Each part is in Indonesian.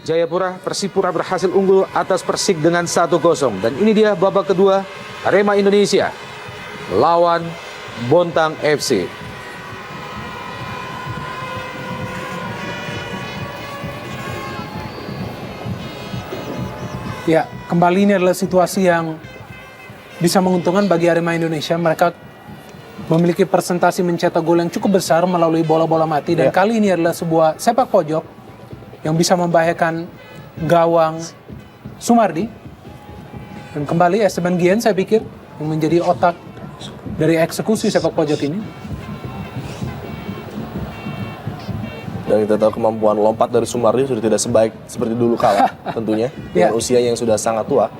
Jayapura, Persipura berhasil unggul atas Persik dengan 1-0. Dan ini dia babak kedua Arema Indonesia lawan Bontang FC. Ya, kembali ini adalah situasi yang bisa menguntungkan bagi Arema Indonesia. Mereka memiliki presentasi mencetak gol yang cukup besar melalui bola-bola mati. Dan kali ini adalah sebuah sepak pojok yang bisa membahayakan gawang Sumardi. Dan kembali Esteban Guillen saya pikir yang menjadi otak dari eksekusi sepak pojok ini. Dan kita tahu kemampuan lompat dari Sumardi sudah tidak sebaik seperti dulu kala tentunya. Dengan usia yang sudah sangat tua.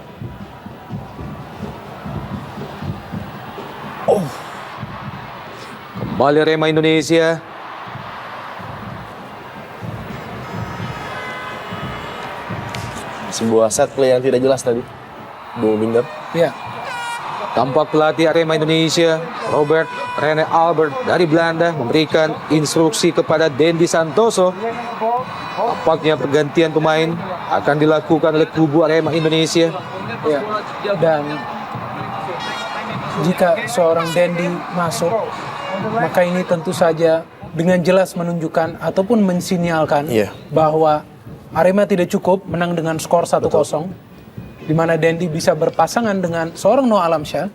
Kembali Arema Indonesia. Sebuah set play yang tidak jelas tadi. Bung Binder. Ya, Tampak pelatih Arema Indonesia, Robert Rene Albert dari Belanda memberikan instruksi kepada Dendi Santoso. Tampaknya pergantian pemain akan dilakukan oleh kubu Arema Indonesia. ya. Dan jika seorang Dendi masuk, maka ini tentu saja dengan jelas menunjukkan ataupun mensinyalkan bahwa Arema tidak cukup menang dengan skor 1-0, di mana Dendi bisa berpasangan dengan seorang Noah Alamsyah.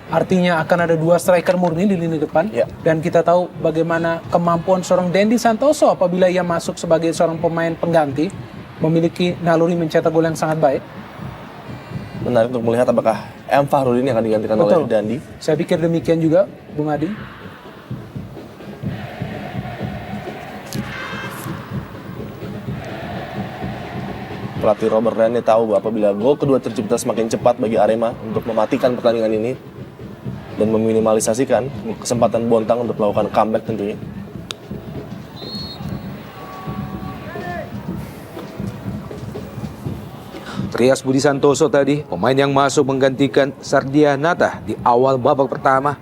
Artinya akan ada dua striker murni di lini depan. Dan kita tahu bagaimana kemampuan seorang Dendi Santoso apabila ia masuk sebagai seorang pemain pengganti, memiliki naluri mencetak gol yang sangat baik. Menarik untuk melihat apakah M. Fahrudin yang akan digantikan oleh Dandi. Saya pikir demikian juga, Bung Adi. Pelatih Robert Rene tahu apabila gol kedua tercipta semakin cepat bagi Arema untuk mematikan pertandingan ini dan meminimalisasikan kesempatan Bontang untuk melakukan comeback tentunya. Trias Budi Santoso tadi, pemain yang masuk menggantikan Sardianata di awal babak pertama.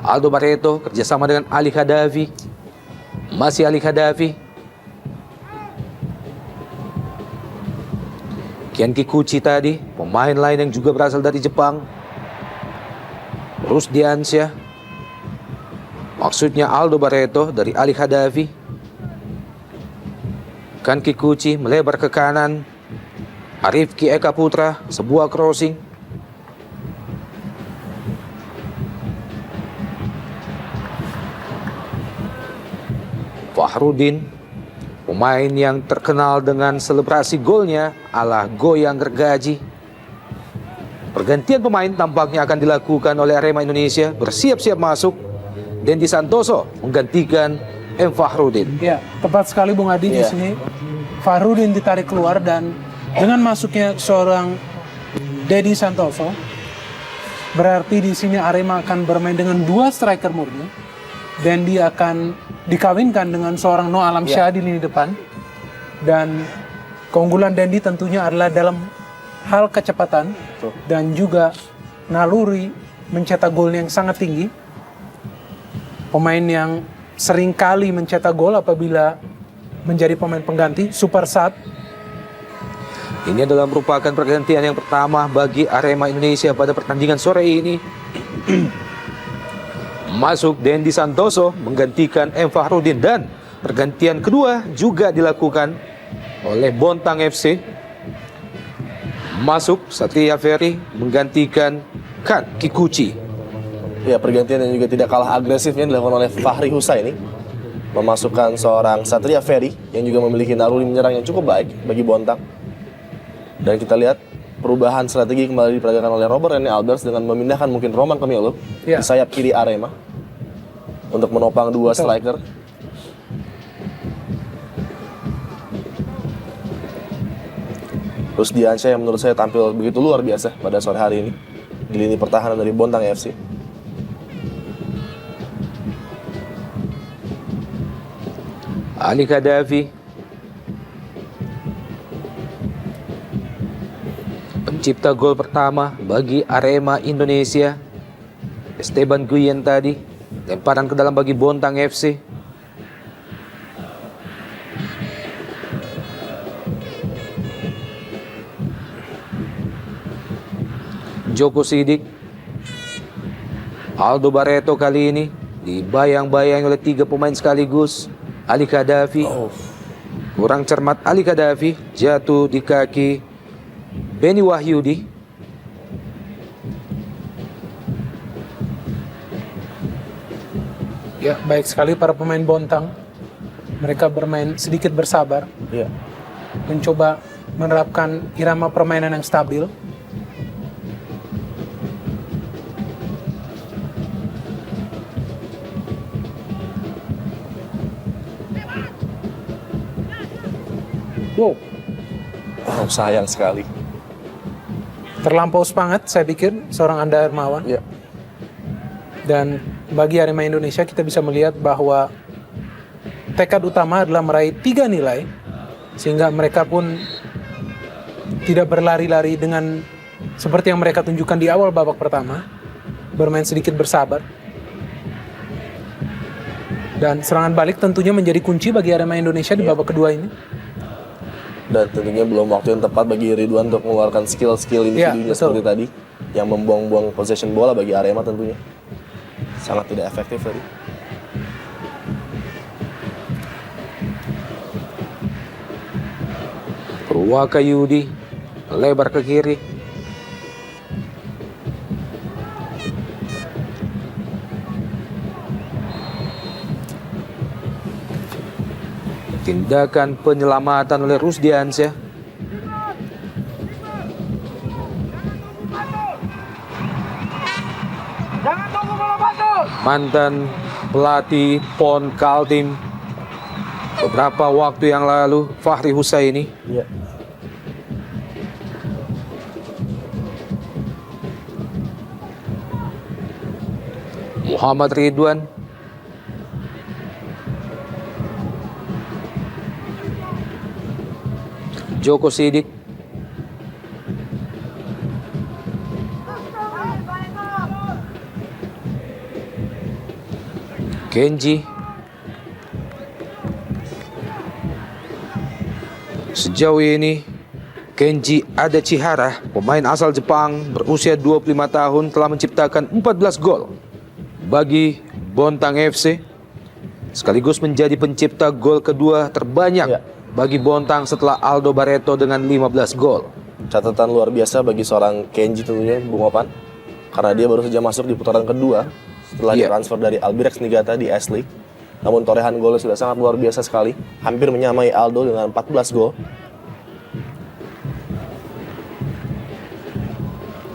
Aldo Barreto kerjasama dengan Ali Khadafi. Masih Ali Khadafi. Kian Kikuchi tadi, pemain lain yang juga berasal dari Jepang. Rusdiansyah. Maksudnya Aldo Barreto dari Ali Khadafi. Kian Kikuchi melebar ke kanan. Arifki Eka Putra, sebuah crossing. Fahrudin, pemain yang terkenal dengan selebrasi golnya ala goyang gergaji. Pergantian pemain tampaknya akan dilakukan oleh Arema Indonesia. Bersiap-siap masuk Dendi Santoso menggantikan M. Fahrudin. Ya, tepat sekali Bung Adi di sini. Fahrudin ditarik keluar dan dengan masuknya seorang Dendi Santoso, berarti di sini Arema akan bermain dengan dua striker murni. Dendi akan dikawinkan dengan seorang Noah Alamsyah di lini depan. Dan keunggulan Dendi tentunya adalah dalam hal kecepatan dan juga naluri mencetak gol yang sangat tinggi. Pemain yang sering kali mencetak gol apabila menjadi pemain pengganti, super sub. Ini adalah merupakan pergantian yang pertama bagi Arema Indonesia pada pertandingan sore ini. Masuk Dendi Santoso menggantikan M. Fahrudin dan pergantian kedua juga dilakukan oleh Bontang FC. Masuk Satria Ferry menggantikan Kian Kikuchi. Ya, pergantian yang juga tidak kalah agresifnya dilakukan oleh Fahri Husaini, memasukkan seorang Satria Ferry yang juga memiliki naluri menyerang yang cukup baik bagi Bontang. Dan kita lihat perubahan strategi kembali diperagakan oleh Robert Rene Alberts dengan memindahkan mungkin Roman Camilo di sayap kiri Arema untuk menopang dua striker. Rusdiansyah yang menurut saya tampil begitu luar biasa pada sore hari ini di lini pertahanan dari Bontang FC. Ali Khadafi, pencipta gol pertama bagi Arema Indonesia. Esteban Guillen tadi, lemparan ke dalam bagi Bontang FC. Joko Sidik. Aldo Barreto kali ini dibayang-bayang oleh 3 pemain sekaligus. Ali Kadafi. Kurang cermat Ali Kadafi, jatuh di kaki Benny Wahyudi. Ya, baik sekali para pemain Bontang. Mereka bermain sedikit bersabar, Iya. mencoba menerapkan irama permainan yang stabil. Wow, Oh, sayang sekali. terlampau semangat saya pikir seorang Anda Hermawan. Iya. Dan bagi Arema Indonesia kita bisa melihat bahwa tekad utama adalah meraih 3 nilai, sehingga mereka pun tidak berlari-lari dengan seperti yang mereka tunjukkan di awal babak pertama, bermain sedikit bersabar. Dan serangan balik tentunya menjadi kunci bagi Arema Indonesia di babak kedua ini. Dan tentunya belum waktu yang tepat bagi Ridwan untuk mengeluarkan skill-skill individunya betul. seperti tadi, yang membuang-buang possession bola bagi Arema tentunya. Sangat tidak efektif tadi. Purwakayudi lebar ke kiri. Tindakan penyelamatan oleh Rusdiansyah. Mantan pelatih PON Kaltim beberapa waktu yang lalu, Fahri Husaini. Iya. Muhammad Ridwan. Joko Sidik. Kenji. Sejauh ini Kenji Adachihara, pemain asal Jepang berusia 25 tahun, telah menciptakan 14 gol bagi Bontang FC, sekaligus menjadi pencipta gol kedua terbanyak Ya. bagi Bontang setelah Aldo Barreto dengan 15 gol. Catatan luar biasa bagi seorang Kenji tentunya, Bung Opan, karena dia baru saja masuk di putaran kedua setelah Iya. ditransfer dari Albirex Niigata di S League. Namun torehan golnya sudah sangat luar biasa sekali, hampir menyamai Aldo dengan 14 gol.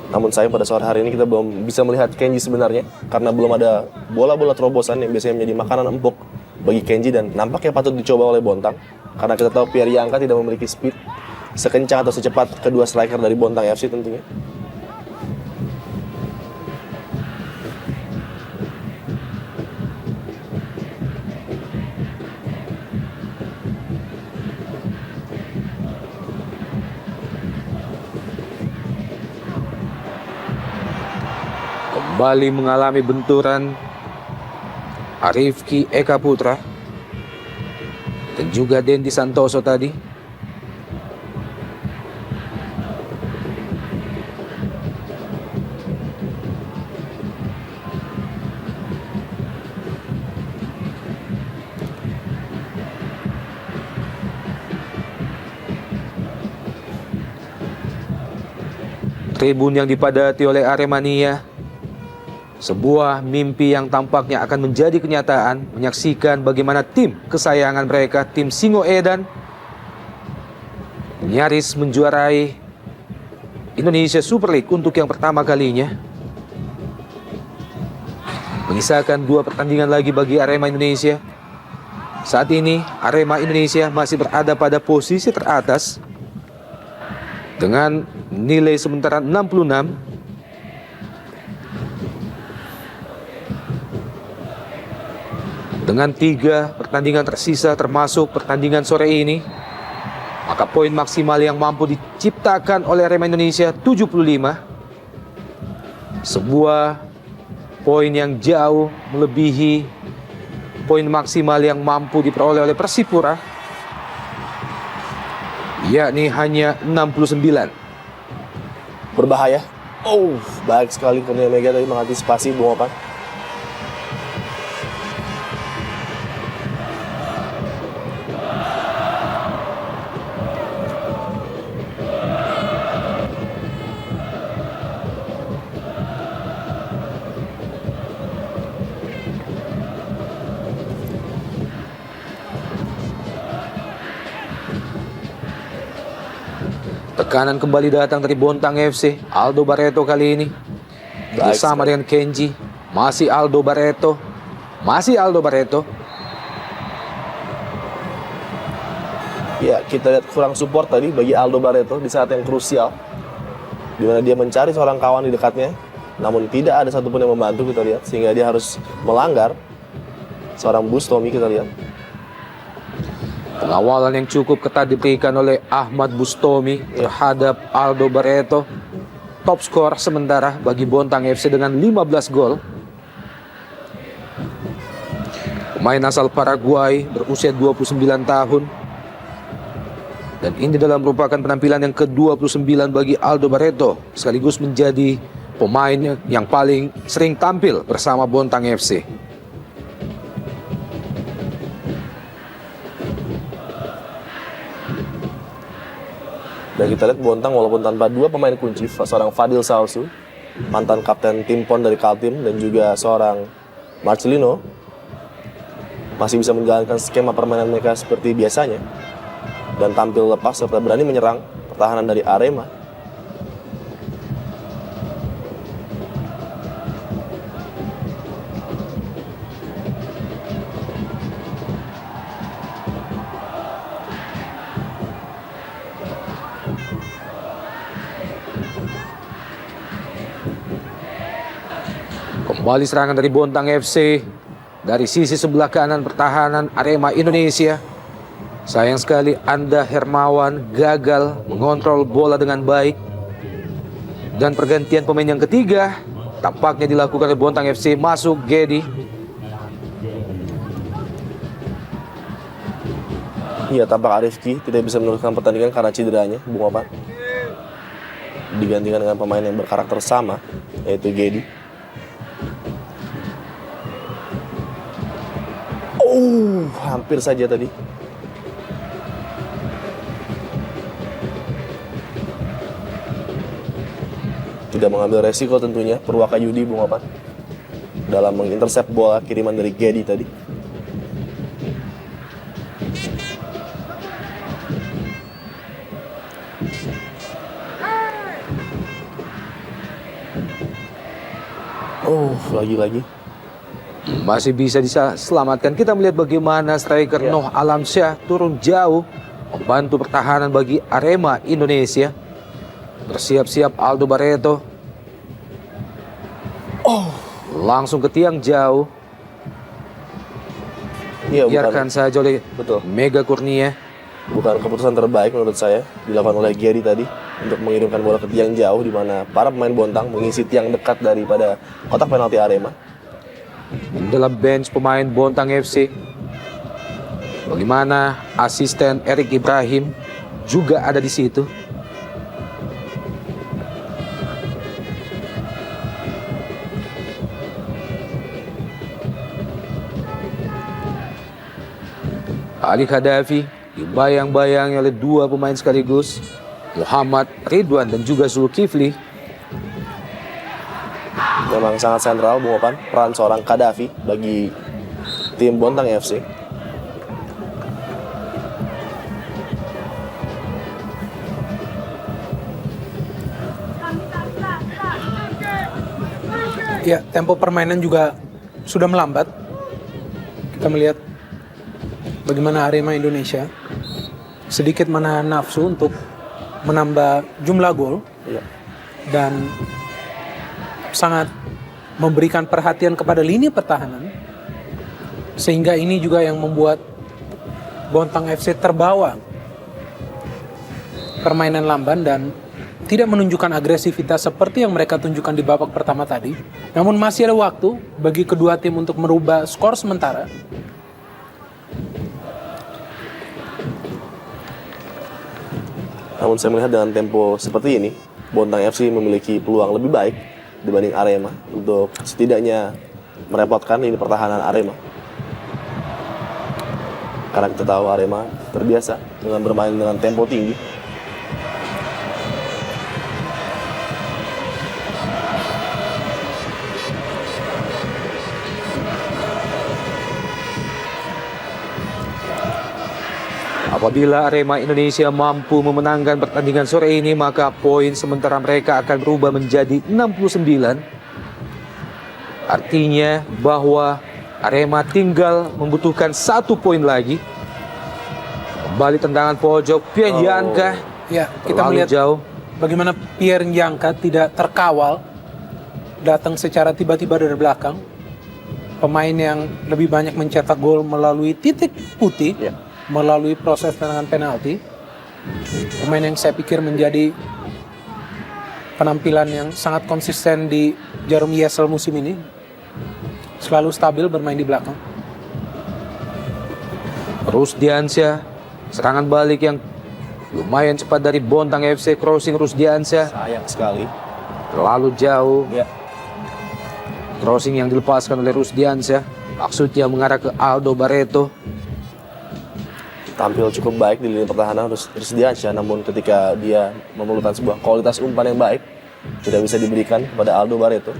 Namun sayang pada sore hari ini kita belum bisa melihat Kenji sebenarnya, karena belum ada bola-bola terobosan yang biasanya menjadi makanan empuk bagi Kenji, dan nampaknya patut dicoba oleh Bontang, karena kita tahu Pierre Yangka tidak memiliki speed sekencang atau secepat kedua striker dari Bontang FC tentunya. Kembali mengalami benturan Arifki Eka Putra dan juga Dendi Santoso tadi. Tribun yang dipadati oleh Aremania, sebuah mimpi yang tampaknya akan menjadi kenyataan, menyaksikan bagaimana tim kesayangan mereka, tim Singoedan, nyaris menjuarai Indonesia Super League untuk yang pertama kalinya. Menyisakan 2 pertandingan lagi bagi Arema Indonesia. Saat ini Arema Indonesia masih berada pada posisi teratas dengan nilai sementara 66. Dengan 3 pertandingan tersisa termasuk pertandingan sore ini, maka poin maksimal yang mampu diciptakan oleh Arema Indonesia 75. Sebuah poin yang jauh melebihi poin maksimal yang mampu diperoleh oleh Persipura, yakni hanya 69. Berbahaya Oh, baik sekali Kurnia Mega tadi mengantisipasi Bung Opan. Tekanan kembali datang dari Bontang FC. Aldo Barreto kali ini bersama dengan Kenji. Masih Aldo Barreto. Masih Aldo Barreto. Ya, kita lihat kurang support tadi bagi Aldo Barreto di saat yang krusial, di mana dia mencari seorang kawan di dekatnya, namun tidak ada satupun yang membantu kita lihat, sehingga dia harus melanggar seorang Bustomi kita lihat. Pengawalan yang cukup ketat diberikan oleh Ahmad Bustomi terhadap Aldo Barreto. Top skor sementara bagi Bontang FC dengan 15 gol. Pemain asal Paraguay berusia 29 tahun. Dan ini dalam merupakan penampilan yang ke-29 bagi Aldo Barreto, sekaligus menjadi pemain yang paling sering tampil bersama Bontang FC. Dan kita lihat Bontang walaupun tanpa dua pemain kunci, seorang Fadil Sausu, mantan kapten tim PON dari Kaltim, dan juga seorang Marcelino, masih bisa menjalankan skema permainan mereka seperti biasanya dan tampil lepas serta berani menyerang pertahanan dari Arema. Kembali serangan dari Bontang FC dari sisi sebelah kanan pertahanan Arema Indonesia. Sayang sekali Anda Hermawan gagal mengontrol bola dengan baik. Dan pergantian pemain yang ketiga tampaknya dilakukan oleh Bontang FC. Masuk Gedi. Iya, tampak Arifki tidak bisa meneruskan pertandingan karena cederanya, Bung Opan. Digantikan dengan pemain yang berkarakter sama, yaitu Gedi. Hampir saja tadi. Tidak mengambil resiko tentunya Purwaka Yudi, Bung Opan, dalam mengintercept bola kiriman dari Gedi tadi. Lagi-lagi. Masih bisa diselamatkan. Kita melihat bagaimana striker Noh Alamsyah turun jauh membantu pertahanan bagi Arema Indonesia. Bersiap-siap Aldo Barreto. Langsung ke tiang jauh. Iya, Biarkan saja oleh betul. Mega Kurnia. Bukan keputusan terbaik menurut saya dilakukan oleh Gedi tadi untuk mengirimkan bola ke tiang jauh, di mana para pemain Bontang mengisi tiang dekat daripada kotak penalti Arema. Dalam bench pemain Bontang FC, bagaimana asisten Erik Ibrahim juga ada di situ. Ali Khadafi dibayang-bayangi oleh dua pemain sekaligus, Muhammad Ridwan dan juga Zulkifli. Memang sangat sentral, Bung Opan, peran seorang Khadafi bagi tim Bontang FC. Ya, tempo permainan juga sudah melambat. Kita melihat bagaimana Arema Indonesia sedikit menahan nafsu untuk menambah jumlah gol. Iya. Dan sangat memberikan perhatian kepada lini pertahanan, sehingga ini juga yang membuat Bontang FC terbawa permainan lamban dan tidak menunjukkan agresivitas seperti yang mereka tunjukkan di babak pertama tadi. Namun masih ada waktu bagi kedua tim untuk merubah skor sementara. Namun saya melihat dengan tempo seperti ini, Bontang FC memiliki peluang lebih baik dibanding Arema untuk setidaknya merepotkan ini pertahanan Arema. Karena kita tahu Arema terbiasa dengan bermain dengan tempo tinggi. Apabila Arema Indonesia mampu memenangkan pertandingan sore ini, maka poin sementara mereka akan berubah menjadi 69. Artinya bahwa Arema tinggal membutuhkan 1 poin lagi. Kembali tendangan pojok, Pierre Njanka Ya, kita terlalu melihat jauh. bagaimana Pierre Njanka tidak terkawal, datang secara tiba-tiba dari belakang. Pemain yang lebih banyak mencetak gol melalui titik putih, Ya. melalui proses tendangan penalti. Pemain yang saya pikir menjadi penampilan yang sangat konsisten di Jarum ESL musim ini. Selalu stabil bermain di belakang. Rusdiansyah, serangan balik yang lumayan cepat dari Bontang FC. Crossing Rusdiansyah Sayang sekali. terlalu jauh. Ya. Crossing yang dilepaskan oleh Rusdiansyah, maksudnya mengarah ke Aldo Barreto. Tampil cukup baik di lini pertahanan Rusdiansyah, namun ketika dia memerlukan sebuah kualitas umpan yang baik, tidak bisa diberikan kepada Aldo Barreto.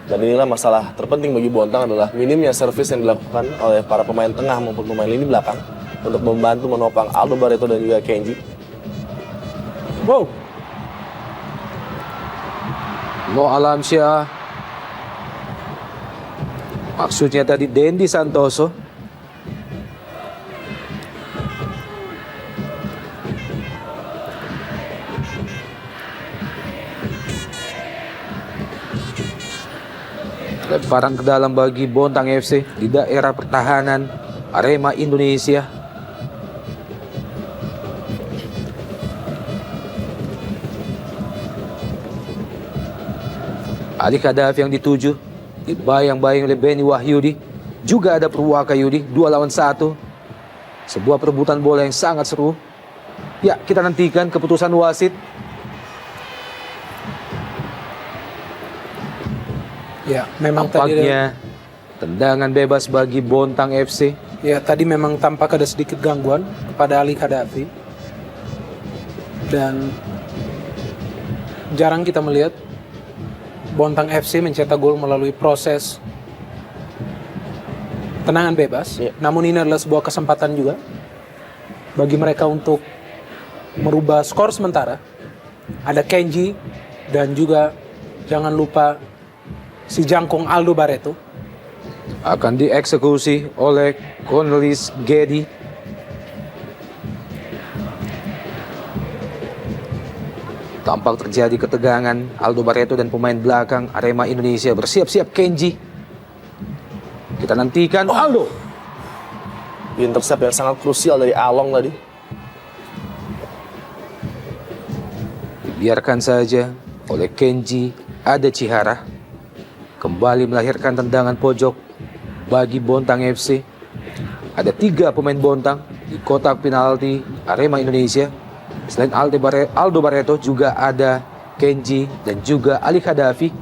Dan inilah masalah terpenting bagi Bontang adalah minimnya servis yang dilakukan oleh para pemain tengah maupun pemain lini belakang untuk membantu menopang Aldo Barreto dan juga Kenji. Wow, Mo Alamsyah, maksudnya tadi Dendi Santoso. Lemparan ke dalam bagi Bontang FC di daerah pertahanan Arema Indonesia. Ali Khadafi yang dituju, dibayang-bayang oleh Benny Wahyudi. Juga ada Purwaka Yudi, 2 lawan 1. Sebuah perebutan bola yang sangat seru. Ya, kita nantikan keputusan wasit. ya memang tadi Tampaknya tendangan bebas bagi Bontang FC. ya tadi memang tampak ada sedikit gangguan kepada Ali Khadafi. Dan jarang kita melihat Bontang FC mencetak gol melalui proses tendangan bebas. Ya. Namun ini adalah sebuah kesempatan juga bagi mereka untuk merubah skor sementara. Ada Kenji dan juga jangan lupa si jangkung Aldo Barreto. Akan dieksekusi oleh Cornelis Gedi. Tampak terjadi ketegangan. Aldo Barreto dan pemain belakang Arema Indonesia bersiap-siap. Kenji, kita nantikan. Aldo, Intercept yang sangat krusial dari Along tadi. biarkan saja oleh Kenji. Ada Chihara kembali melahirkan tendangan pojok bagi Bontang FC. Ada 3 pemain Bontang di kotak penalti Arema Indonesia. Selain Aldo Barreto juga ada Kenji dan juga Ali Khadafi.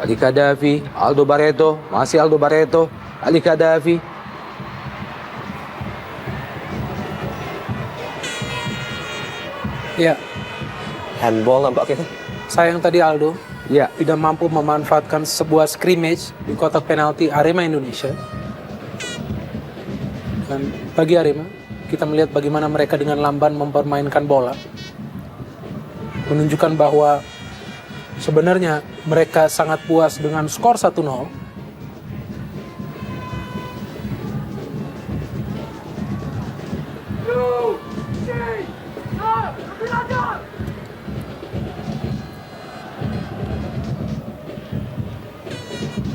Ali Khadafi, Aldo Barreto, masih Aldo Barreto, Ali Khadafi. Ya, Handball nampaknya. sayang tadi Aldo Ya, tidak mampu memanfaatkan sebuah scrimmage di kotak penalti Arema Indonesia. Dan bagi Arema, kita melihat bagaimana mereka dengan lamban mempermainkan bola. Menunjukkan bahwa sebenarnya mereka sangat puas dengan skor 1-0.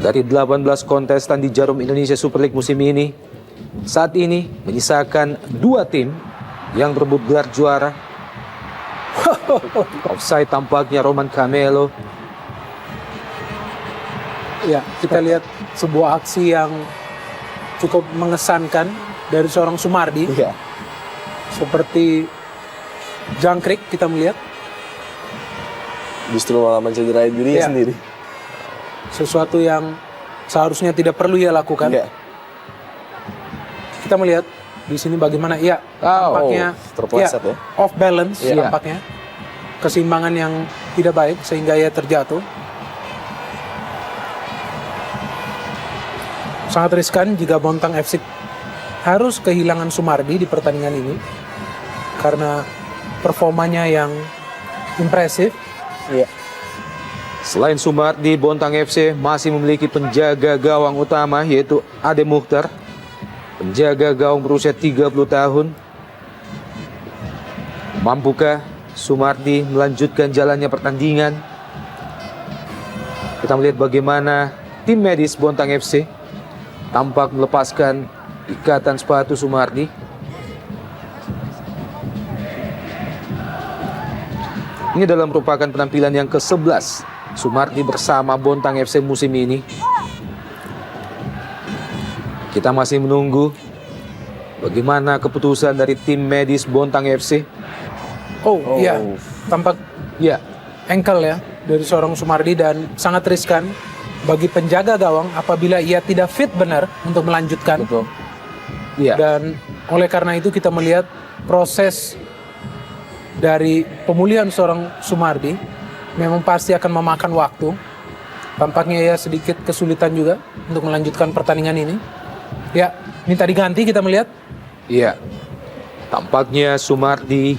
dari 18 kontestan di Jarum Indonesia Super League musim ini, saat ini menyisakan 2 tim yang berebut gelar juara. Offside tampaknya Roman Camelo. Ya, kita lihat sebuah aksi yang cukup mengesankan dari seorang Sumardi. Iya. Seperti jangkrik kita melihat. Justru malah mencederai dirinya Iya. sendiri. Sesuatu yang seharusnya tidak perlu ia lakukan. Iya. Kita melihat di sini bagaimana ia tampaknya terpeleset ya. off balance Iya. tampaknya. Keseimbangan yang tidak baik sehingga ia terjatuh. Sangat riskan jika Bontang FC harus kehilangan Sumardi di pertandingan ini karena performanya yang impresif. Iya. Selain Sumardi, Bontang FC masih memiliki penjaga gawang utama yaitu Ade Mukhtar. Penjaga gawang berusia 30 tahun. Mampukah Sumardi melanjutkan jalannya pertandingan? Kita melihat bagaimana tim medis Bontang FC tampak melepaskan ikatan sepatu Sumardi. Ini adalah merupakan penampilan yang ke-11 Sumardi bersama Bontang FC musim ini. Kita masih menunggu bagaimana keputusan dari tim medis Bontang FC. Oh iya, tampak Ya, ankle ya dari seorang Sumardi dan sangat riskan bagi penjaga gawang apabila ia tidak fit benar untuk melanjutkan. Betul. ya. Dan oleh karena itu kita melihat proses dari pemulihan seorang Sumardi memang pasti akan memakan waktu. Tampaknya ya sedikit kesulitan juga untuk melanjutkan pertandingan ini. Ya, minta diganti kita melihat. Iya. Tampaknya Sumardi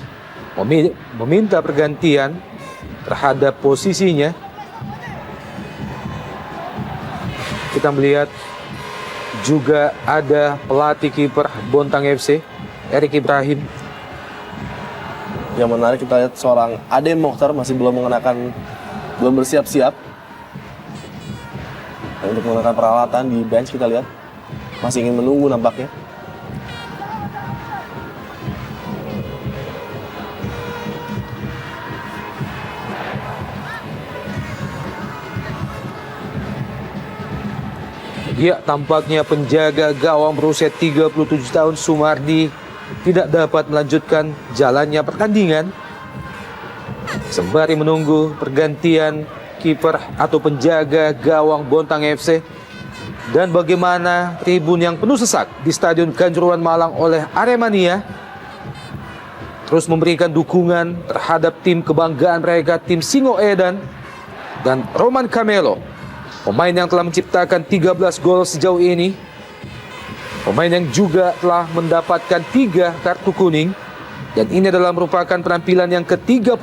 meminta pergantian terhadap posisinya. Kita melihat juga ada pelatih kiper Bontang FC, Erik Ibrahim. Yang menarik kita lihat seorang Ade Mokhtar masih belum bersiap-siap untuk menggunakan peralatan di bench. Kita lihat masih ingin menunggu nampaknya. Ya, tampaknya penjaga gawang berusia 37 tahun Sumardi tidak dapat melanjutkan jalannya pertandingan. Sembari menunggu pergantian kiper atau penjaga gawang Bontang FC. Dan bagaimana tribun yang penuh sesak di Stadion Kanjuruhan Malang oleh Aremania terus memberikan dukungan terhadap tim kebanggaan mereka, tim Singoedan dan Roman Camelo, pemain yang telah menciptakan 13 gol sejauh ini. Pemain yang juga telah mendapatkan 3 kartu kuning. Dan ini adalah merupakan penampilan yang ke-31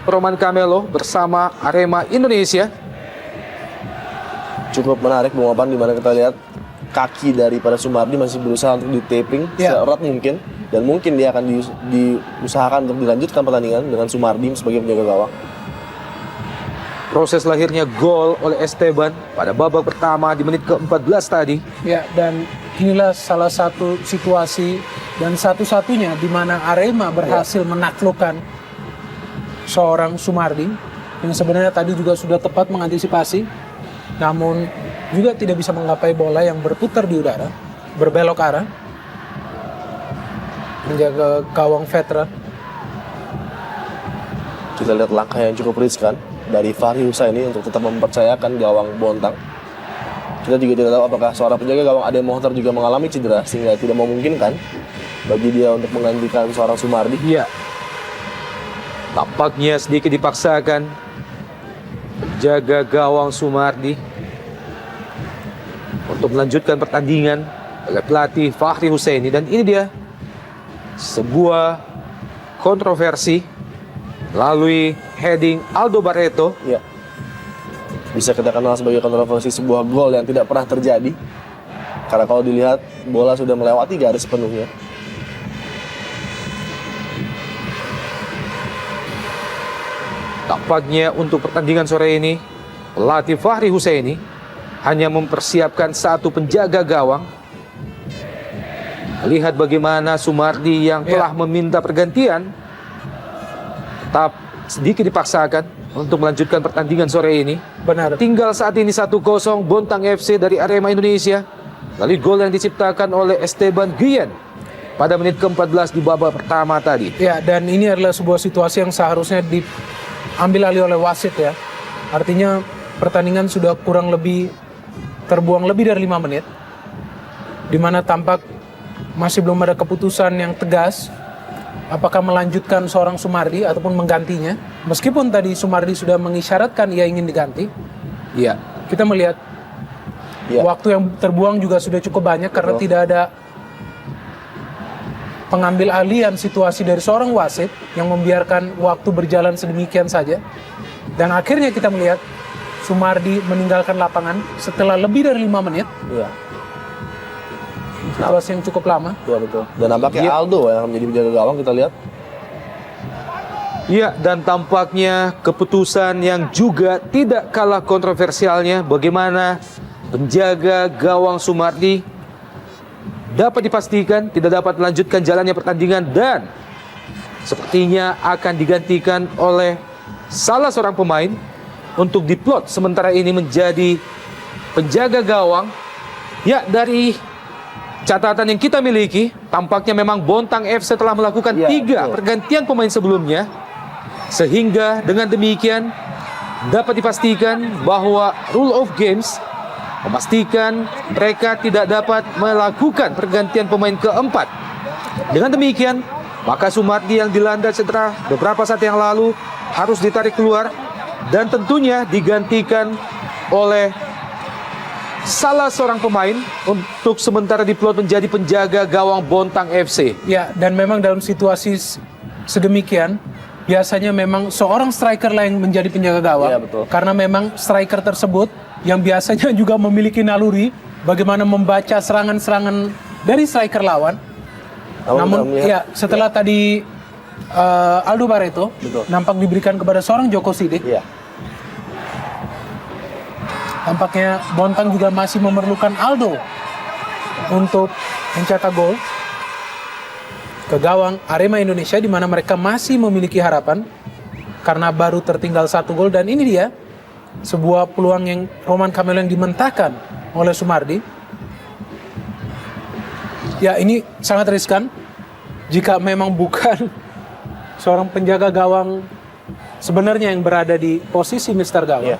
Roman Camelo bersama Arema Indonesia. Cukup menarik Bung Opan, di mana kita lihat kaki daripada Sumardi masih berusaha untuk di-taping seerat mungkin. Dan mungkin dia akan diusahakan untuk dilanjutkan pertandingan dengan Sumardi sebagai penjaga gawang. Proses lahirnya gol oleh Esteban pada babak pertama di menit ke-14 tadi. Ya, dan inilah salah satu situasi dan satu-satunya di mana Arema berhasil menaklukkan seorang Sumardi yang sebenarnya tadi juga sudah tepat mengantisipasi, namun juga tidak bisa menggapai bola yang berputar di udara, berbelok arah, menjaga gawang veteran. Kita lihat langkah yang cukup riskan dari Fahri Husaini untuk tetap mempercayakan gawang Bontang. Kita juga tidak tahu apakah seorang penjaga gawang Ade Mokhtar juga mengalami cedera sehingga tidak memungkinkan bagi dia untuk menggantikan seorang Sumardi. Iya. Tampaknya sedikit dipaksakan penjaga gawang Sumardi untuk melanjutkan pertandingan oleh pelatih Fahri Husaini. Dan ini dia sebuah kontroversi melalui heading Aldo Barreto. Ya. Bisa kita kenal sebagai kontroversi sebuah gol yang tidak pernah terjadi. Karena kalau dilihat bola sudah melewati garis sepenuhnya. Tampaknya untuk pertandingan sore ini pelatih Fahri Husaini hanya mempersiapkan satu penjaga gawang. Lihat bagaimana Sumardi yang telah meminta pergantian tetap sedikit dipaksakan untuk melanjutkan pertandingan sore ini. Benar. Tinggal saat ini 1-0 Bontang FC dari Arema Indonesia. Lalu gol yang diciptakan oleh Esteban Guillen. pada menit ke-14 di babak pertama tadi. Ya, dan ini adalah sebuah situasi yang seharusnya diambil alih oleh wasit ya. Artinya pertandingan sudah kurang lebih terbuang lebih dari 5 menit, di mana tampak masih belum ada keputusan yang tegas apakah melanjutkan seorang Sumardi ataupun menggantinya. Meskipun tadi Sumardi sudah mengisyaratkan ia ingin diganti, Iya. kita melihat waktu yang terbuang juga sudah cukup banyak karena tidak ada pengambil alihan situasi dari seorang wasit yang membiarkan waktu berjalan sedemikian saja. Dan akhirnya kita melihat Sumardi meninggalkan lapangan setelah lebih dari 5 menit. Iya. Situasi yang cukup lama. Iya betul. Dan nampaknya Aldo yang menjadi penjaga gawang, kita lihat. Iya, dan tampaknya keputusan yang juga tidak kalah kontroversialnya, bagaimana penjaga gawang Sumardi dapat dipastikan tidak dapat melanjutkan jalannya pertandingan dan sepertinya akan digantikan oleh salah seorang pemain untuk diplot sementara ini menjadi penjaga gawang. Ya, dari catatan yang kita miliki, tampaknya memang Bontang FC telah melakukan 3 pergantian pemain sebelumnya, sehingga dengan demikian dapat dipastikan bahwa rule of games memastikan mereka tidak dapat melakukan pergantian pemain keempat. Dengan demikian, maka Sumardi yang dilanda cedera beberapa saat yang lalu harus ditarik keluar dan tentunya digantikan oleh salah seorang pemain untuk sementara diplot menjadi penjaga gawang Bontang FC. Ya, dan memang dalam situasi sedemikian, biasanya memang seorang striker lah yang menjadi penjaga gawang. Iya, betul. Karena memang striker tersebut yang biasanya juga memiliki naluri bagaimana membaca serangan-serangan dari striker lawan. Namun ya, setelah tadi Aldo Barreto nampak diberikan kepada seorang Joko Sidik. Iya. Tampaknya Bontang juga masih memerlukan Aldo untuk mencetak gol ke gawang Arema Indonesia, di mana mereka masih memiliki harapan karena baru tertinggal 1 gol. Dan ini dia sebuah peluang yang Roman Camelo yang dimentahkan oleh Sumardi. Ya, ini sangat riskan jika memang bukan seorang penjaga gawang sebenarnya yang berada di posisi Mister Gawang. Iya.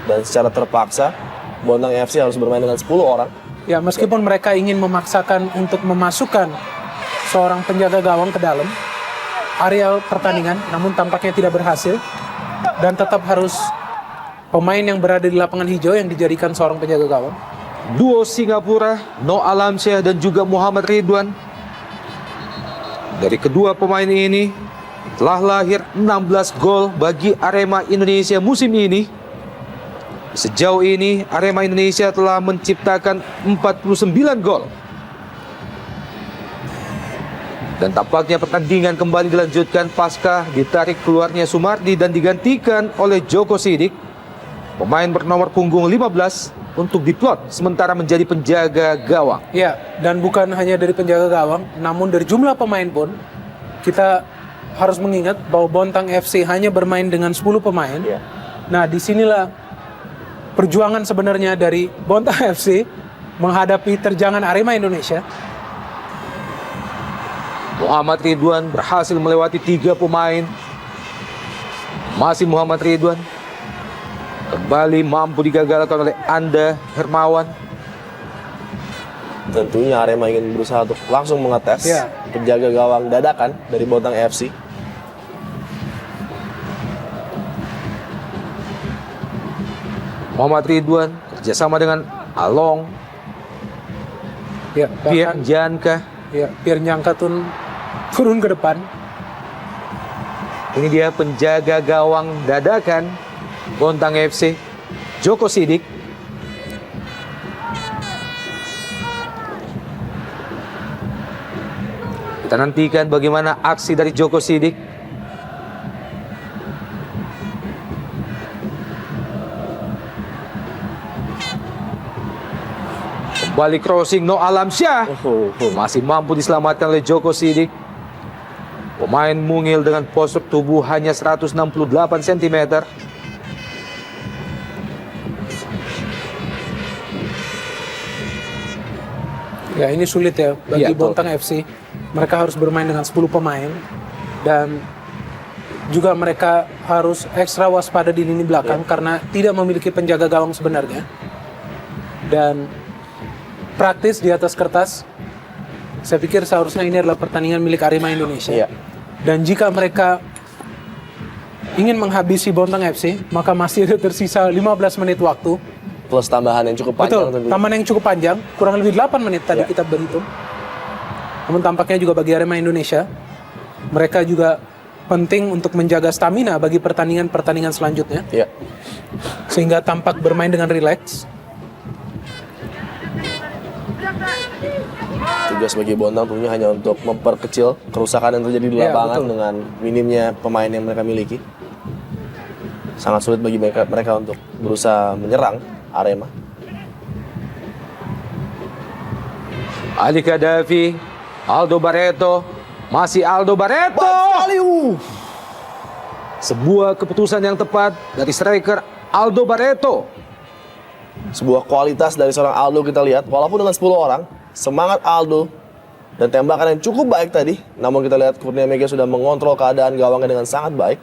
Dan secara terpaksa Bontang FC harus bermain dengan 10 orang. Ya, meskipun mereka ingin memaksakan untuk memasukkan seorang penjaga gawang ke dalam area pertandingan, namun tampaknya tidak berhasil. Dan tetap harus pemain yang berada di lapangan hijau yang dijadikan seorang penjaga gawang. Duo Singapura, No Alamsyah dan juga Muhammad Ridwan. Dari kedua pemain ini telah lahir 16 gol bagi Arema Indonesia musim ini. Sejauh ini Arema Indonesia telah menciptakan 49 gol. Dan tampaknya pertandingan kembali dilanjutkan pasca ditarik keluarnya Sumardi dan digantikan oleh Joko Sidik, pemain bernomor punggung 15, untuk diplot sementara menjadi penjaga gawang. Ya, dan bukan hanya dari penjaga gawang, namun dari jumlah pemain pun kita harus mengingat bahwa Bontang FC hanya bermain dengan 10 pemain. Nah, disinilah perjuangan sebenarnya dari Bontang FC menghadapi terjangan Arema Indonesia. Muhammad Ridwan berhasil melewati 3 pemain. Masih Muhammad Ridwan kembali mampu digagalkan oleh Anda Hermawan. Tentunya Arema ingin berusaha untuk langsung mengetes penjaga gawang dadakan dari Bontang FC. Muhammad Ridwan kerjasama dengan Along, Ya, Pierre Janka. ya, Pierre Janka turun ke depan. Ini dia penjaga gawang dadakan Bontang FC, Joko Sidik. Kita nantikan bagaimana aksi dari Joko Sidik. Kembali crossing No Alamsyah. Masih mampu diselamatkan oleh Joko Sidik. Pemain mungil dengan postur tubuh hanya 168 cm. Ya ini sulit ya bagi Iya, Bontang FC. Mereka harus bermain dengan 10 pemain dan juga mereka harus ekstra waspada di lini belakang karena tidak memiliki penjaga gawang sebenarnya. Dan praktis di atas kertas, saya pikir seharusnya ini adalah pertandingan milik Arema Indonesia. Iya. Dan jika mereka ingin menghabisi Bontang FC, maka masih ada tersisa 15 menit waktu. Plus tambahan yang cukup panjang Betul, tentunya. tambahan yang cukup panjang, kurang lebih 8 menit tadi Ya. kita berhitung. Namun tampaknya juga bagi Arema Indonesia, mereka juga penting untuk menjaga stamina bagi pertandingan-pertandingan selanjutnya. Iya. Sehingga tampak bermain dengan rileks. Tugas bagi Bontang tentunya hanya untuk memperkecil kerusakan yang terjadi di Iya, lapangan betul. dengan minimnya pemain yang mereka miliki. Sangat sulit bagi mereka untuk berusaha menyerang Arema. Ali Kadafi, Aldo Barreto, masih Aldo Barreto. Sebuah keputusan yang tepat dari striker Aldo Barreto. Sebuah kualitas dari seorang Aldo kita lihat, walaupun dengan 10 orang, semangat Aldo dan tembakan yang cukup baik tadi. Namun kita lihat Kurnia Mega sudah mengontrol keadaan gawangnya dengan sangat baik.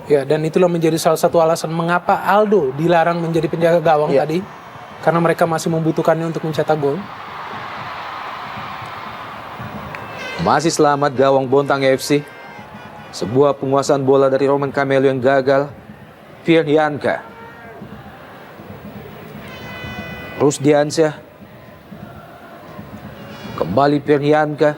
Ya, dan itulah menjadi salah satu alasan mengapa Aldo dilarang menjadi penjaga gawang Iya. tadi. Karena mereka masih membutuhkannya untuk mencetak gol. Masih selamat gawang Bontang FC. Sebuah penguasaan bola dari Roman Camelo yang gagal. Firhianka. Rusdiansyah. Kembali Firhianka.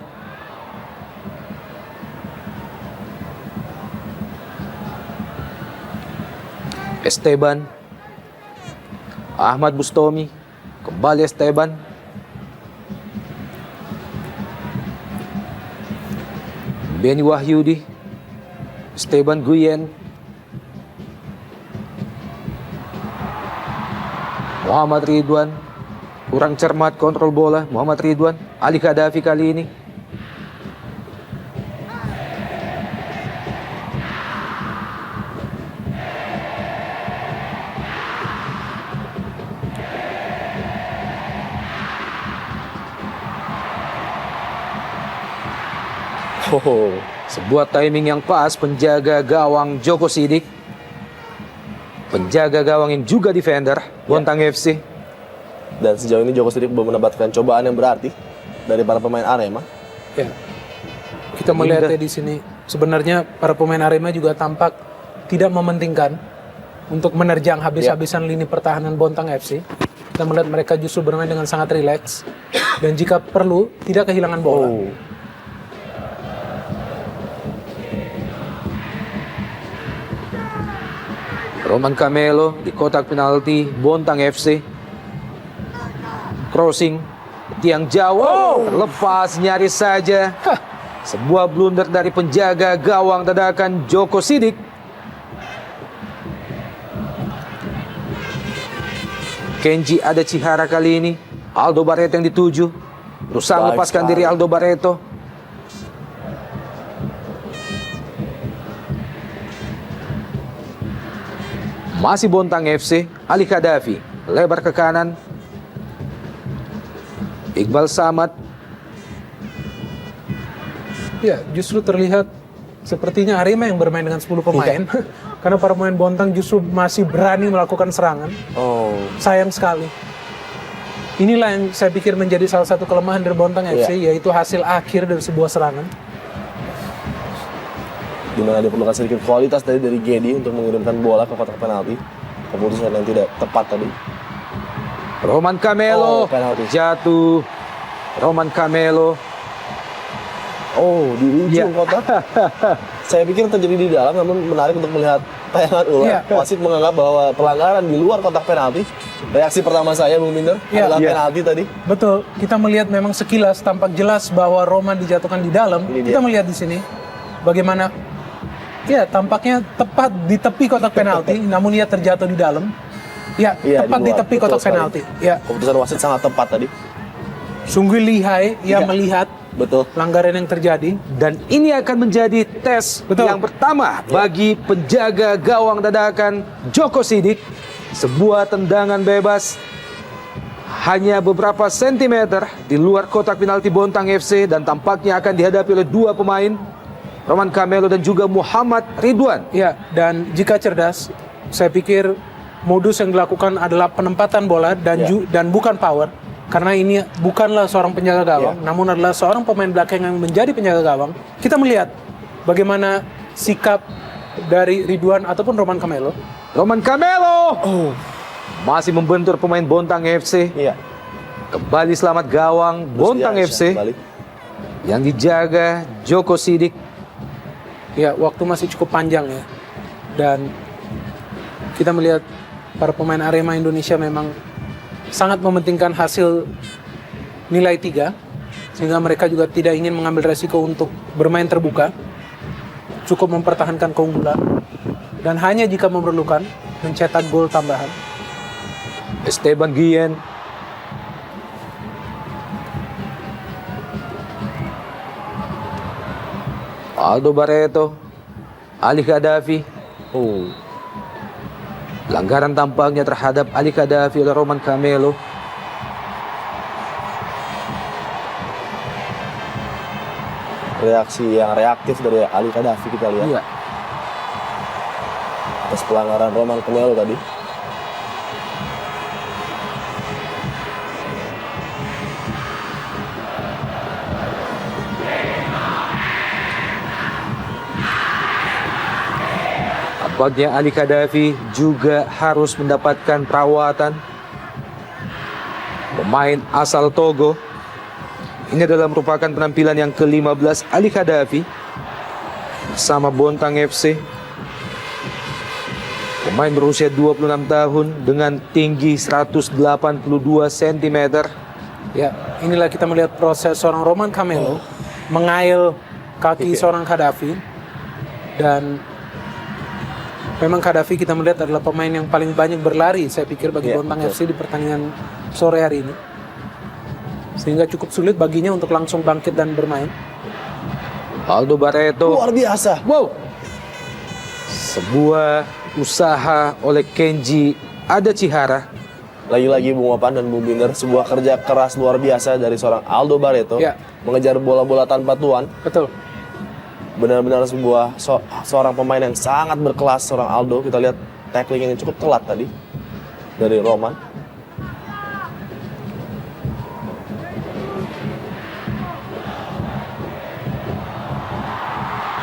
Esteban. Ahmad Bustomi. Kembali Esteban. Benny Wahyudi. Esteban Guyen. Muhammad Ridwan. Kurang cermat kontrol bola Muhammad Ridwan. Ali Kadafi kali ini. Oh, Sebuah timing yang pas penjaga gawang Joko Sidik. Penjaga gawang yang juga defender Bontang FC. dan sejauh ini Joko Sidik belum mendapatkan cobaan yang berarti dari para pemain Arema. Ya. Kita melihatnya di sini sebenarnya para pemain Arema juga tampak tidak mementingkan untuk menerjang habis-habisan lini pertahanan Bontang FC. Kita melihat mereka justru bermain dengan sangat rileks dan jika perlu tidak kehilangan bola. Oh. Roman Camelo di kotak penalti Bontang FC. Crossing tiang jauh terlepas nyaris saja. Sebuah blunder dari penjaga gawang dadakan Joko Sidik. Kenji ada Chihara kali ini. Aldo Barreto yang dituju. Berusaha Baik melepaskan sekali. diri Aldo Barreto. Masih Bontang FC, Ali Kadafi, lebar ke kanan. Iqbal Samad, Ya, justru terlihat sepertinya Arema yang bermain dengan 10 pemain. Karena para pemain Bontang justru masih berani melakukan serangan. Oh. Sayang sekali. Inilah yang saya pikir menjadi salah satu kelemahan dari Bontang FC, yaitu hasil akhir dari sebuah serangan. Di mana diperlukan sedikit kualitas dari Gedi untuk mengirimkan bola ke kotak penalti. Keputusan yang tidak tepat tadi. Roman Camelo, Oh, penalti. jatuh. Roman Camelo, Oh, di ujung Ya. kotak. Saya pikir terjadi di dalam, namun menarik untuk melihat tayangan ulang. Iya. Wasit menganggap bahwa pelanggaran di luar kotak penalti. Reaksi pertama saya, Bung Minder, Iya. adalah Iya. penalti tadi. Betul, kita melihat memang sekilas tampak jelas bahwa Roman dijatuhkan di dalam. Ini dia. Kita melihat di sini bagaimana ya tampaknya tepat di tepi kotak penalti, namun ia terjatuh di dalam. Ya, Iya, tepat di luar. tepi Betul kotak sekali. penalti. Ya, Keputusan wasit sangat tepat tadi. sungguh lihai ia Iya. melihat Betul. pelanggaran yang terjadi. dan ini akan menjadi tes Betul. yang pertama bagi penjaga gawang dadakan Joko Sidik. Sebuah tendangan bebas hanya beberapa sentimeter di luar kotak penalti Bontang FC dan tampaknya akan dihadapi oleh dua pemain, Roman Camelo dan juga Muhammad Ridwan. Ya, dan jika cerdas, saya pikir modus yang dilakukan adalah penempatan bola dan dan bukan power. Karena ini bukanlah seorang penjaga gawang, namun adalah seorang pemain belakang yang menjadi penjaga gawang. Kita melihat bagaimana sikap dari Ridwan ataupun Roman Camelo. Roman Camelo masih membentur pemain Bontang FC. Iya. Kembali selamat gawang Bontang FC Kembali. yang dijaga Joko Sidik. Ya, waktu masih cukup panjang ya. Dan kita melihat para pemain Arema Indonesia memang sangat mementingkan hasil nilai 3, sehingga mereka juga tidak ingin mengambil resiko untuk bermain terbuka, cukup mempertahankan keunggulan dan hanya jika memerlukan mencetak gol tambahan. Esteban Guillen, Aldo Barreto, Ali Gaddafi. Pelanggaran tampaknya terhadap Ali Gaddafi oleh Roman Camelo. Reaksi yang reaktif dari Ali Gaddafi kita lihat. Iya. Atas pelanggaran Roman Camelo tadi. Tampaknya Ali Gaddafi juga harus mendapatkan perawatan. Pemain asal Togo. Ini adalah merupakan penampilan yang ke-15 Ali Gaddafi bersama Bontang FC. Pemain berusia 26 tahun dengan tinggi 182 cm. Ya, inilah kita melihat proses seorang Roman Camelo mengail kaki seorang Gaddafi. Dan memang Gaddafi kita melihat adalah pemain yang paling banyak berlari, saya pikir, bagi Bontang FC di pertandingan sore hari ini. Sehingga cukup sulit baginya untuk langsung bangkit dan bermain. Aldo Barreto. Luar biasa. Wow. Sebuah usaha oleh Kenji Adachihara. Lagi-lagi Bung Opan dan Bung Binder, sebuah kerja keras luar biasa dari seorang Aldo Barreto. Ya. Mengejar bola-bola tanpa tuan. Betul. Benar-benar seorang pemain yang sangat berkelas, seorang Aldo. Kita lihat tackling yang cukup telat tadi dari Roman.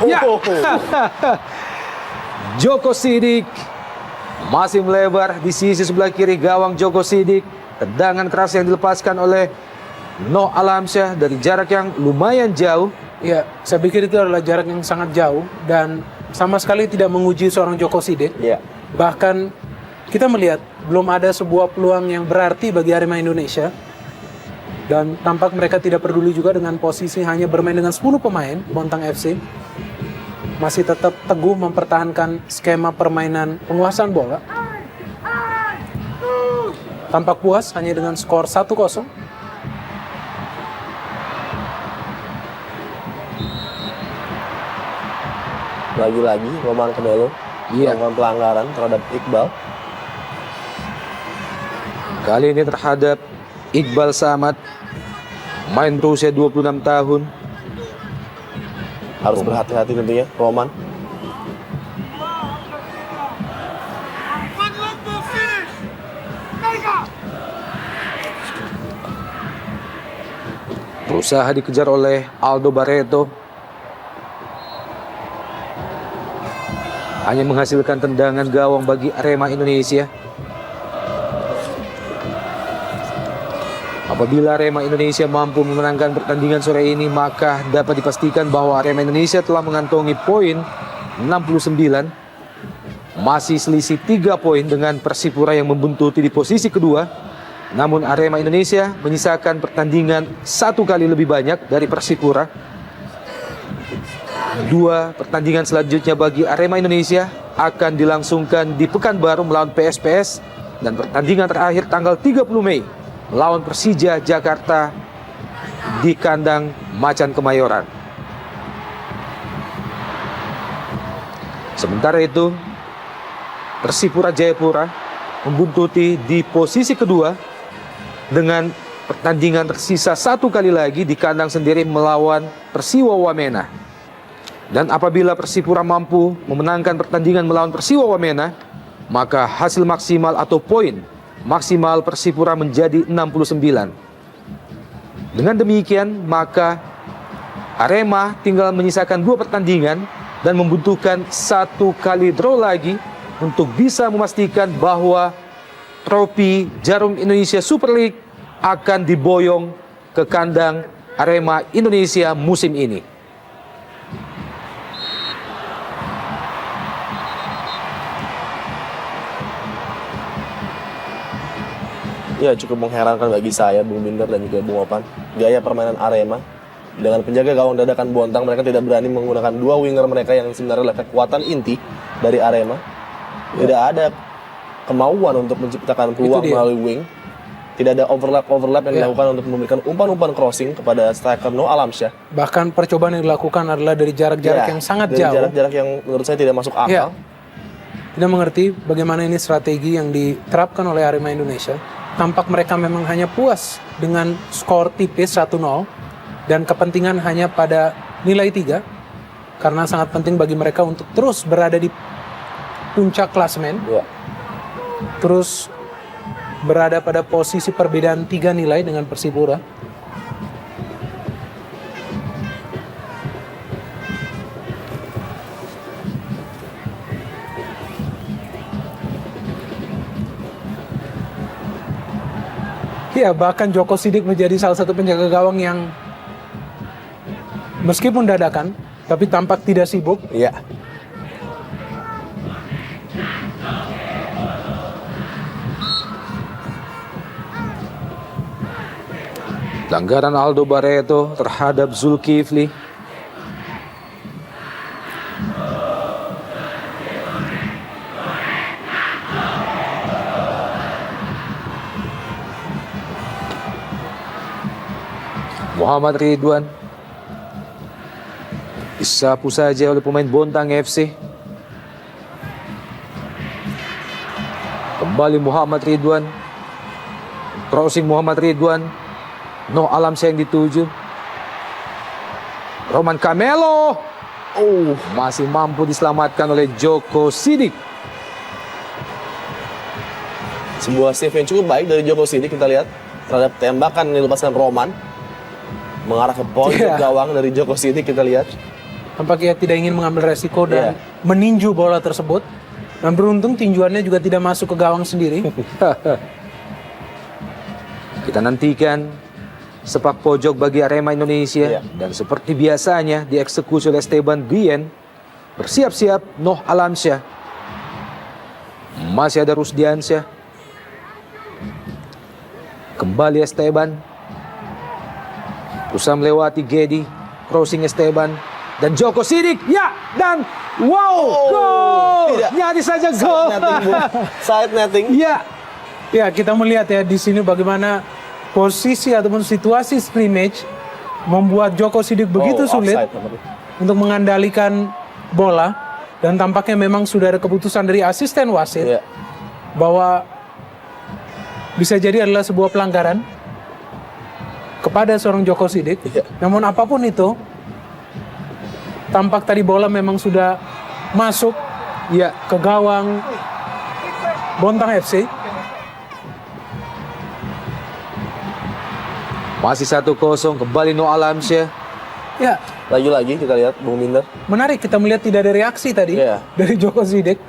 Ya. Joko Sidik masih melebar di sisi sebelah kiri gawang Joko Sidik. Tendangan keras yang dilepaskan oleh No Alamsyah dari jarak yang lumayan jauh. Ya, saya pikir itu adalah jarak yang sangat jauh dan sama sekali tidak menguji seorang Joko Sidik. Iya. Bahkan kita melihat belum ada sebuah peluang yang berarti bagi Arema Indonesia. Dan tampak mereka tidak peduli juga dengan posisi hanya bermain dengan 10 pemain Bontang FC. Masih tetap teguh mempertahankan skema permainan penguasaan bola. Tampak puas hanya dengan skor 1-0. Lagi-lagi Roman Camelo melakukan pelanggaran terhadap Iqbal. Kali ini terhadap Iqbal Samad, main berusia 26 tahun. Harus berhati-hati tentunya Roman. Berusaha dikejar oleh Aldo Barreto. Hanya menghasilkan tendangan gawang bagi Arema Indonesia. Apabila Arema Indonesia mampu memenangkan pertandingan sore ini, maka dapat dipastikan bahwa Arema Indonesia telah mengantongi poin 69. Masih selisih 3 poin dengan Persipura yang membuntuti di posisi kedua. Namun Arema Indonesia menyisakan pertandingan 1 kali lebih banyak dari Persipura. 2 pertandingan selanjutnya bagi Arema Indonesia akan dilangsungkan di Pekanbaru melawan PSPS. Dan pertandingan terakhir tanggal 30 Mei melawan Persija Jakarta di kandang Macan Kemayoran. Sementara itu, Persipura Jayapura membuntuti di posisi kedua dengan pertandingan tersisa 1 kali lagi di kandang sendiri melawan Persiwa Wamena. Dan apabila Persipura mampu memenangkan pertandingan melawan Persiwa Wamena, maka hasil maksimal atau poin maksimal Persipura menjadi 69. Dengan demikian, maka Arema tinggal menyisakan 2 pertandingan dan membutuhkan 1 kali draw lagi untuk bisa memastikan bahwa trofi Jarum Indonesia Super League akan diboyong ke kandang Arema Indonesia musim ini. Ya, cukup mengherankan bagi saya, Bung Binder dan juga Bung Opan. Gaya permainan Arema dengan penjaga gawang dadakan Bontang, mereka tidak berani menggunakan 2 winger mereka yang sebenarnya adalah kekuatan inti dari Arema. Tidak ada kemauan untuk menciptakan peluang melalui wing. Tidak ada overlap yang dilakukan untuk memberikan umpan-umpan crossing kepada striker No Alamsyah. Bahkan percobaan yang dilakukan adalah dari jarak-jarak yang sangat dari jauh. Jarak-jarak yang menurut saya tidak masuk akal. Tidak mengerti bagaimana ini strategi yang diterapkan oleh Arema Indonesia. Tampak mereka memang hanya puas dengan skor tipis 1-0 dan kepentingan hanya pada nilai 3 karena sangat penting bagi mereka untuk terus berada di puncak klasemen. Ya. Terus berada pada posisi perbedaan 3 nilai dengan Persipura. Ya, bahkan Joko Sidik menjadi salah satu penjaga gawang yang meskipun dadakan, tapi tampak tidak sibuk. Iya. Pelanggaran Aldo Barreto terhadap Zulkifli. Muhammad Ridwan disapu saja oleh pemain Bontang FC. Kembali Muhammad Ridwan. Crossing Muhammad Ridwan. No Alamsyah yang dituju. Roman Camelo. Masih mampu diselamatkan oleh Joko Sidik. Sebuah save yang cukup baik dari Joko Sidik kita lihat terhadap tembakan yang dilepaskan Roman mengarah ke pojok gawang dari Joko Sidik kita lihat. Tampaknya tidak ingin mengambil resiko dan meninju bola tersebut. Dan beruntung tinjuannya juga tidak masuk ke gawang sendiri. Kita nantikan sepak pojok bagi Arema Indonesia. Dan seperti biasanya dieksekusi oleh Esteban Guillen. Bersiap-siap Noh Alamsyah. Masih ada Rusdiansyah. Kembali Esteban. Berusaha melewati Gedi. Crossing Esteban. Dan Joko Sidik. Ya. Dan wow. Gol. Nyaris saja gol. Side netting. Ya. Ya, kita melihat ya di sini bagaimana posisi ataupun situasi scrimmage membuat Joko Sidik begitu sulit untuk mengendalikan bola. Dan tampaknya memang sudah ada keputusan dari asisten wasit bahwa bisa jadi adalah sebuah pelanggaran kepada seorang Joko Sidik. Namun apapun itu, tampak tadi bola memang sudah masuk ke gawang Bontang FC. Masih 1-0, kembali No Alamsyah. Ya. Lagi-lagi kita lihat Bung Minder. Menarik, kita melihat tidak ada reaksi tadi dari Joko Sidik.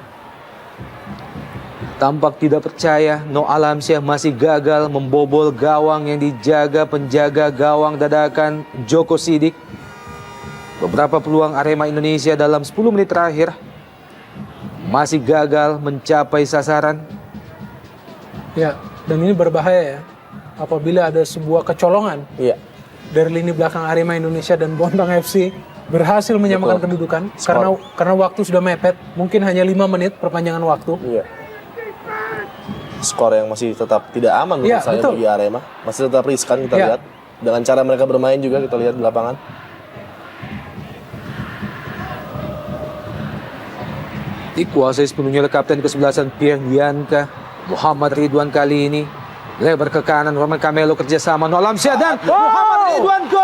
Tampak tidak percaya, No Alamsyah masih gagal membobol gawang yang dijaga penjaga gawang dadakan Joko Sidik. Beberapa peluang Arema Indonesia dalam 10 menit terakhir masih gagal mencapai sasaran. Ya, dan ini berbahaya ya. Apabila ada sebuah kecolongan dari lini belakang Arema Indonesia dan Bontang FC berhasil menyamakan kedudukan karena waktu sudah mepet, mungkin hanya 5 menit perpanjangan waktu. Skor yang masih tetap tidak aman menurut saya bagi Arema, masih tetap riskan kita lihat dengan cara mereka bermain juga kita lihat di lapangan. Dikuasai sepenuhnya oleh kapten kesebelasan Pierre Dianca. Muhammad Ridwan kali ini Lebar ke kanan, Roman Camelo kerjasama Noah Alamsyah dan Muhammad Ridwan, gol!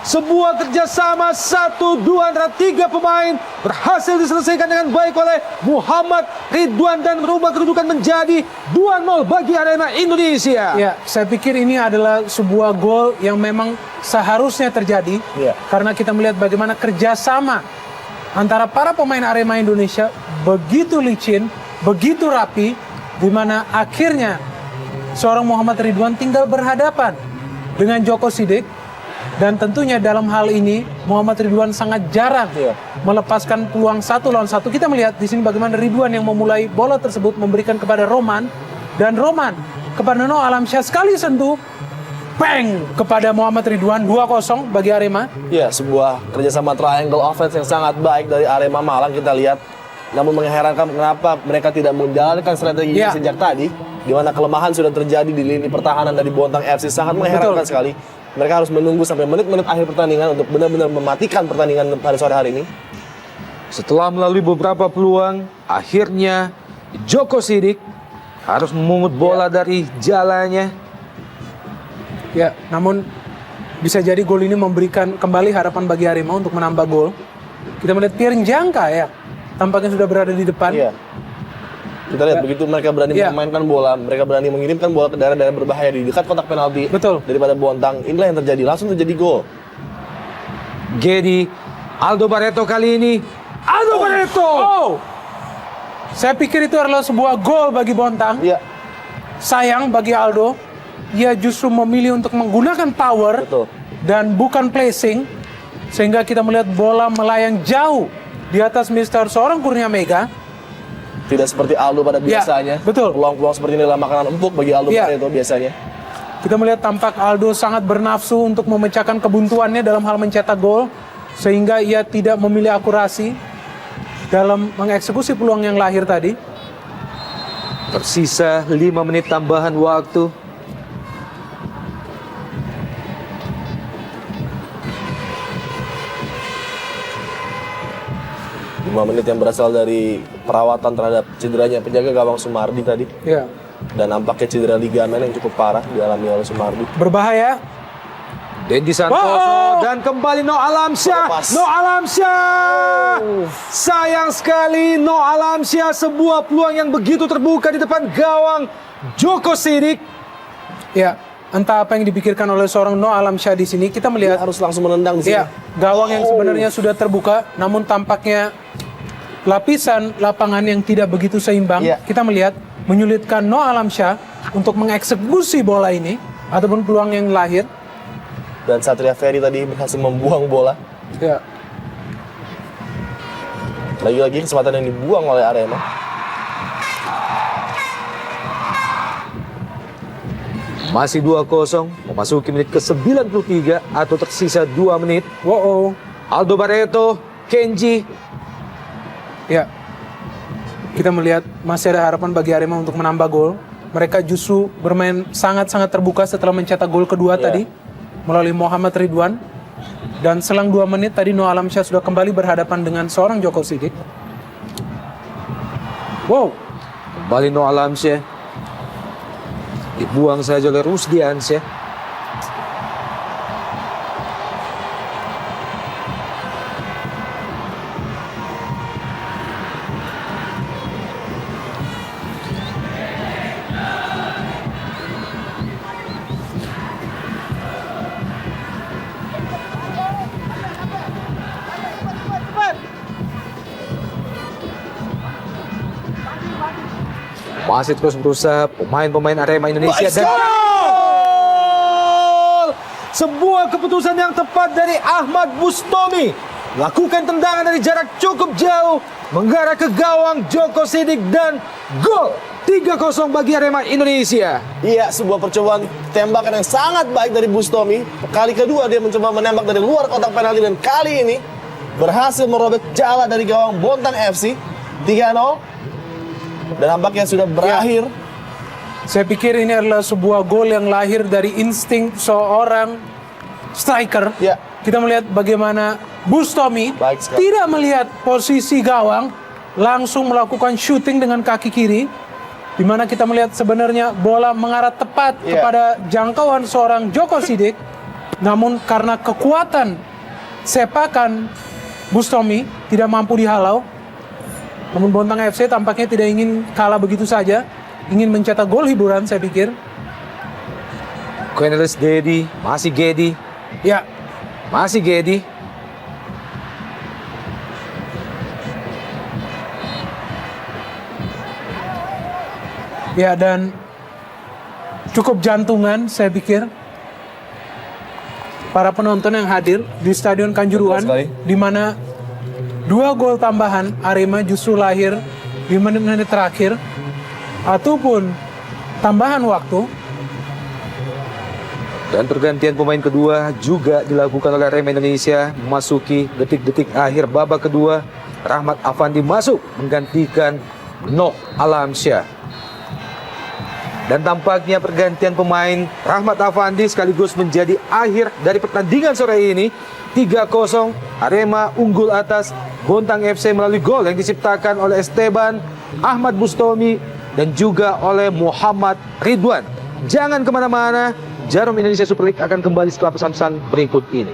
Sebuah kerjasama 1-2 antara 3 pemain berhasil diselesaikan dengan baik oleh Muhammad Ridwan dan merubah kedudukan menjadi 2-0 bagi Arema Indonesia. Ya, saya pikir ini adalah sebuah gol yang memang seharusnya terjadi. Iya. Karena kita melihat bagaimana kerjasama antara para pemain Arema Indonesia begitu licin, begitu rapi, di mana akhirnya seorang Muhammad Ridwan tinggal berhadapan dengan Djoko Sidik. Dan tentunya dalam hal ini Muhammad Ridwan sangat jarang melepaskan peluang 1 lawan 1. Kita melihat di sini bagaimana Ridwan yang memulai bola tersebut memberikan kepada Roman, dan Roman kepada Noah Alamsyah, sekali sentuh, bang, kepada Muhammad Ridwan, 2-0 bagi Arema. Ya, sebuah kerjasama triangle offense yang sangat baik dari Arema Malang kita lihat. Namun mengherankan kenapa mereka tidak menjalankan strategi ini sejak tadi, di mana kelemahan sudah terjadi di lini pertahanan dari Bontang FC. Sangat mengherankan sekali. Mereka harus menunggu sampai menit-menit akhir pertandingan untuk benar-benar mematikan pertandingan pada sore hari ini. Setelah melalui beberapa peluang, akhirnya Djoko Sidik harus memungut bola dari jalannya. Ya, namun bisa jadi gol ini memberikan kembali harapan bagi Arema untuk menambah gol. Kita melihat Pierre Njangka ya, tampaknya sudah berada di depan. Iya. Kita lihat begitu mereka berani memainkan bola, mereka berani mengirimkan bola ke daerah-daerah berbahaya di dekat kotak penalti. Betul. Daripada Bontang, inilah yang terjadi, langsung terjadi gol. Gedi, Aldo Barreto kali ini. Aldo Barreto! Saya pikir itu adalah sebuah gol bagi Bontang. Iya. Sayang bagi Aldo, ia justru memilih untuk menggunakan power dan bukan placing, sehingga kita melihat bola melayang jauh di atas Mister seorang Kurnia Mega. Tidak seperti Aldo pada biasanya. Betul. Peluang-peluang seperti ini adalah makanan empuk bagi Aldo Barreto biasanya. Kita melihat tampak Aldo sangat bernafsu untuk memecahkan kebuntuannya dalam hal mencetak gol, sehingga ia tidak memilih akurasi dalam mengeksekusi peluang yang lahir tadi. Tersisa 5 menit tambahan waktu. Menit yang berasal dari perawatan terhadap cederanya penjaga gawang Sumardi tadi. Ya. Dan nampaknya cedera ligamen yang cukup parah dialami oleh Sumardi. Berbahaya. Dendi Santoso dan kembali Noah Alamsyah. Noah Alamsyah. Sayang sekali Noah Alamsyah, sebuah peluang yang begitu terbuka di depan gawang Djoko Sidik. Ya, entah apa yang dipikirkan oleh seorang Noah Alamsyah di sini. Kita melihat harus langsung menendang di sini. Ya, gawang yang sebenarnya sudah terbuka, namun tampaknya lapisan lapangan yang tidak begitu seimbang. Kita melihat menyulitkan Noah Alamsyah untuk mengeksekusi bola ini ataupun peluang yang lahir. Dan Satria Ferry tadi berhasil membuang bola. Ya. Lagi-lagi kesempatan yang dibuang oleh Arema. Masih 2-0, memasuki menit ke-93 atau tersisa 2 menit. Aldo Barreto, Kenji. Ya, kita melihat masih ada harapan bagi Arema untuk menambah gol. Mereka justru bermain sangat-sangat terbuka setelah mencetak gol kedua tadi melalui Muhammad Ridwan. Dan selang 2 menit tadi Noah Alamsyah sudah kembali berhadapan dengan seorang Djoko Sidik. Kembali Noah Alamsyah. Dibuang saja oleh Rusdi Ansyah. Masih terus berusaha pemain-pemain Arema Indonesia dan gol! Sebuah keputusan yang tepat dari Ahmad Bustomi. Lakukan tendangan dari jarak cukup jauh, mengarah ke gawang Djoko Sidik dan gol! 3-0 bagi Arema Indonesia. Iya, sebuah percobaan tembakan yang sangat baik dari Bustomi. Kali kedua dia mencoba menembak dari luar kotak penalti dan kali ini berhasil merobek jala dari gawang Bontang FC. 3-0. Dan nampaknya sudah berakhir. Saya pikir ini adalah sebuah gol yang lahir dari insting seorang striker. Kita melihat bagaimana Bustomi tidak melihat posisi gawang, langsung melakukan shooting dengan kaki kiri. di mana kita melihat sebenarnya bola mengarah tepat kepada jangkauan seorang Djoko Sidik, namun karena kekuatan sepakan Bustomi tidak mampu dihalau. Namun Bontang FC tampaknya tidak ingin kalah begitu saja, ingin mencetak gol hiburan saya pikir. Cornelis Dedi, masih Gedi, Ya, masih Gedi. ya dan cukup jantungan saya pikir para penonton yang hadir di Stadion Kanjuruhan, Betul sekali. di mana 2 gol tambahan Arema justru lahir di menit-menit terakhir ataupun tambahan waktu. Dan pergantian pemain kedua juga dilakukan oleh Arema Indonesia memasuki detik-detik akhir babak kedua. Rahmat Afandi masuk menggantikan Nok Alamsyah. Dan tampaknya pergantian pemain Rahmat Afandi sekaligus menjadi akhir dari pertandingan sore ini. 3-0 Arema unggul atas Bontang FC melalui gol yang diciptakan oleh Esteban, Ahmad Bustomi, dan juga oleh Muhammad Ridwan. Jangan kemana-mana, Jarum Indonesia Super League akan kembali setelah pesan-pesan berikut ini.